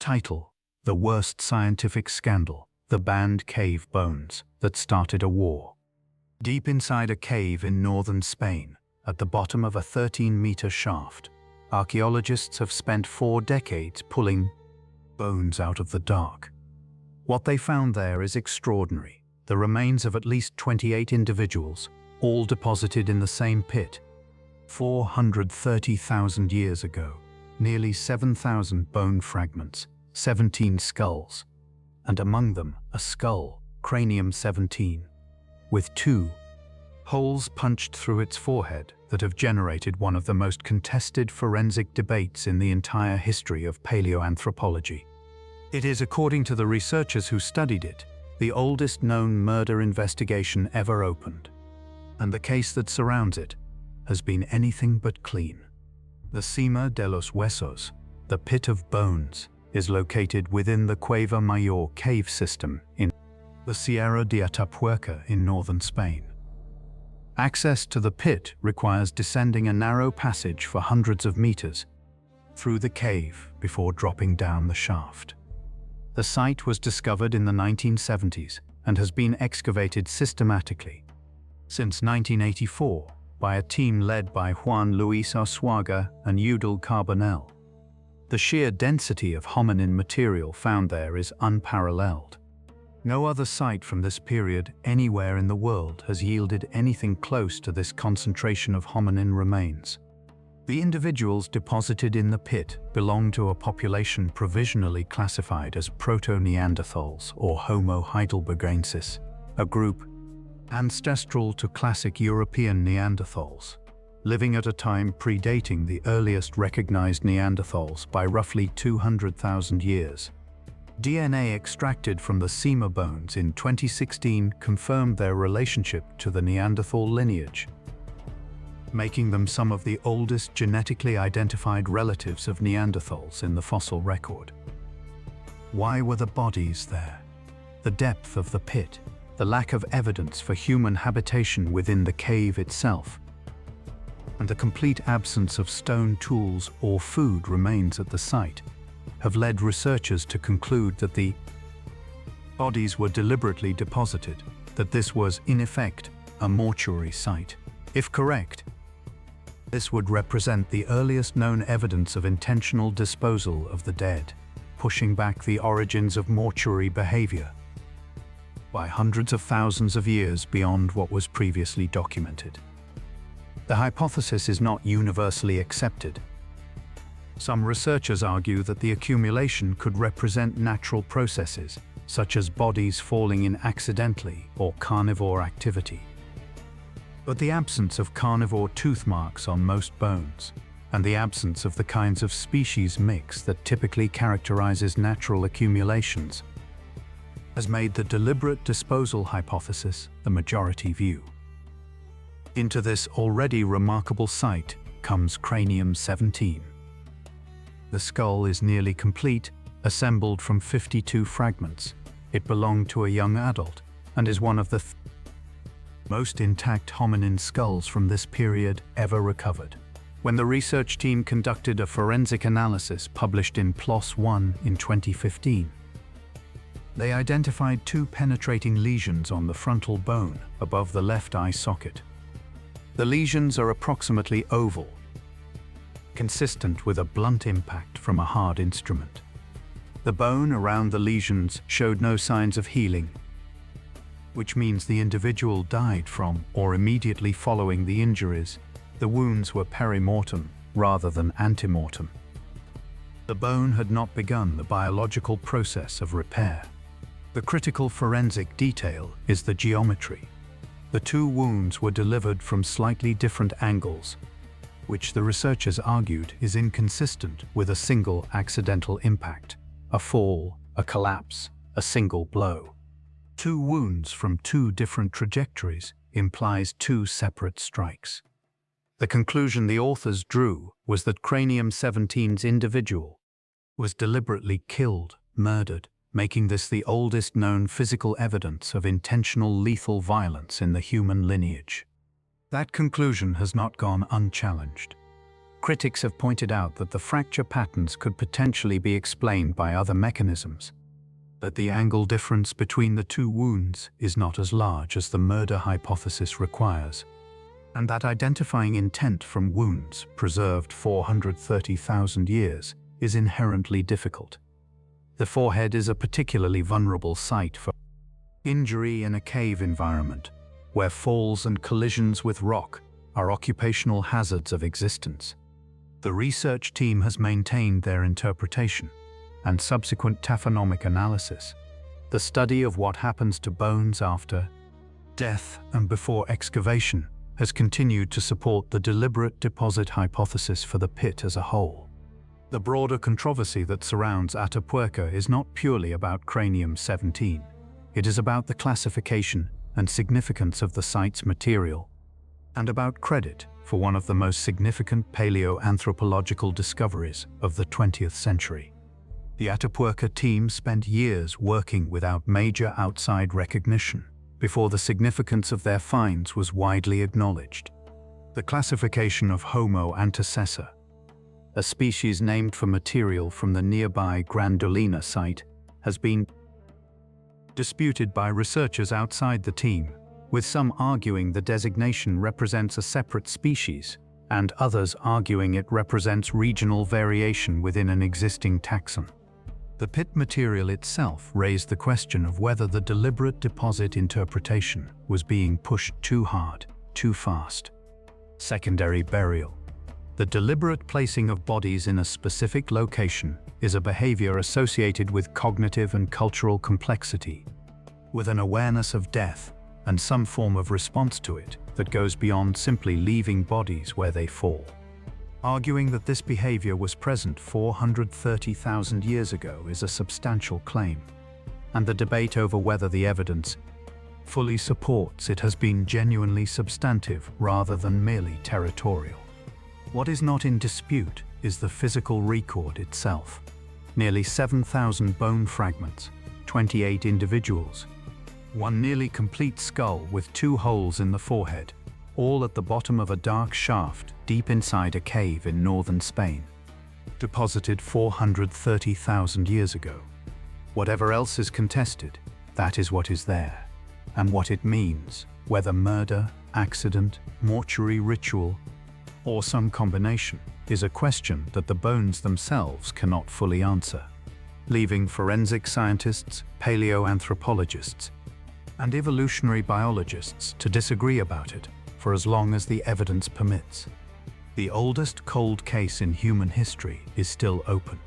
Title: The Worst Scientific Scandal, the Banned Cave Bones That Started a War. Deep inside a cave in northern Spain, at the bottom of a 13-meter shaft, archaeologists have spent 4 decades pulling bones out of the dark. What they found there is extraordinary. The remains of at least 28 individuals, all deposited in the same pit, 430,000 years ago. Nearly 7,000 bone fragments, 17 skulls, and among them a skull, Cranium 17, with 2 holes punched through its forehead that have generated one of the most contested forensic debates in the entire history of paleoanthropology. It is, according to the researchers who studied it, the oldest known murder investigation ever opened, and the case that surrounds it has been anything but clean. The Sima de los Huesos, the Pit of Bones, is located within the Cueva Mayor cave system in the Sierra de Atapuerca in northern Spain. Access to the pit requires descending a narrow passage for hundreds of meters through the cave before dropping down the shaft. The site was discovered in the 1970s and has been excavated systematically since 1984 by a team led by Juan Luis Arzuaga and Eudel Carbonell. The sheer density of hominin material found there is unparalleled. No other site from this period anywhere in the world has yielded anything close to this concentration of hominin remains. The individuals deposited in the pit belong to a population provisionally classified as proto-Neanderthals or Homo heidelbergensis, a group ancestral to classic European Neanderthals, living at a time predating the earliest recognized Neanderthals by roughly 200,000 years. DNA extracted from the Sima bones in 2016 confirmed their relationship to the Neanderthal lineage, making them some of the oldest genetically identified relatives of Neanderthals in the fossil record. Why were the bodies there? The depth of the pit, the lack of evidence for human habitation within the cave itself, and the complete absence of stone tools or food remains at the site, have led researchers to conclude that the bodies were deliberately deposited, that this was, in effect, a mortuary site. If correct, this would represent the earliest known evidence of intentional disposal of the dead, pushing back the origins of mortuary behavior by hundreds of thousands of years beyond what was previously documented. The hypothesis is not universally accepted. Some researchers argue that the accumulation could represent natural processes, such as bodies falling in accidentally or carnivore activity. But the absence of carnivore tooth marks on most bones, and the absence of the kinds of species mix that typically characterizes natural accumulations, has made the deliberate disposal hypothesis the majority view. Into this already remarkable site comes Cranium 17. The skull is nearly complete, assembled from 52 fragments. It belonged to a young adult and is one of the most intact hominin skulls from this period ever recovered. When the research team conducted a forensic analysis published in PLOS One in 2015, they identified 2 penetrating lesions on the frontal bone above the left eye socket. The lesions are approximately oval, consistent with a blunt impact from a hard instrument. The bone around the lesions showed no signs of healing, which means the individual died from or immediately following the injuries. The wounds were perimortem rather than antemortem. The bone had not begun the biological process of repair. The critical forensic detail is the geometry. The 2 wounds were delivered from slightly different angles, which the researchers argued is inconsistent with a single accidental impact, a fall, a collapse, a single blow. 2 wounds from 2 different trajectories implies 2 separate strikes. The conclusion the authors drew was that Cranium 17's individual was deliberately killed, murdered, making this the oldest known physical evidence of intentional lethal violence in the human lineage. That conclusion has not gone unchallenged. Critics have pointed out that the fracture patterns could potentially be explained by other mechanisms, that the angle difference between the two wounds is not as large as the murder hypothesis requires, and that identifying intent from wounds preserved 430,000 years is inherently difficult. The forehead is a particularly vulnerable site for injury in a cave environment, where falls and collisions with rock are occupational hazards of existence. The research team has maintained their interpretation and subsequent taphonomic analysis, the study of what happens to bones after death and before excavation, has continued to support the deliberate deposit hypothesis for the pit as a whole. The broader controversy that surrounds Atapuerca is not purely about Cranium 17. It is about the classification and significance of the site's material, and about credit for one of the most significant paleoanthropological discoveries of the 20th century. The Atapuerca team spent years working without major outside recognition before the significance of their finds was widely acknowledged. The classification of Homo antecessor, a species named for material from the nearby Grandolina site, has been disputed by researchers outside the team, with some arguing the designation represents a separate species and others arguing it represents regional variation within an existing taxon. The pit material itself raised the question of whether the deliberate deposit interpretation was being pushed too hard, too fast. Secondary burial. The deliberate placing of bodies in a specific location is a behavior associated with cognitive and cultural complexity, with an awareness of death and some form of response to it that goes beyond simply leaving bodies where they fall. Arguing that this behavior was present 430,000 years ago is a substantial claim, and the debate over whether the evidence fully supports it has been genuinely substantive rather than merely territorial. What is not in dispute is the physical record itself. Nearly 7,000 bone fragments, 28 individuals, one nearly complete skull with 2 holes in the forehead, all at the bottom of a dark shaft deep inside a cave in northern Spain, deposited 430,000 years ago. Whatever else is contested, that is what is there, and what it means, whether murder, accident, mortuary ritual, or some combination, is a question that the bones themselves cannot fully answer, leaving forensic scientists, paleoanthropologists, and evolutionary biologists to disagree about it for as long as the evidence permits. The oldest cold case in human history is still open.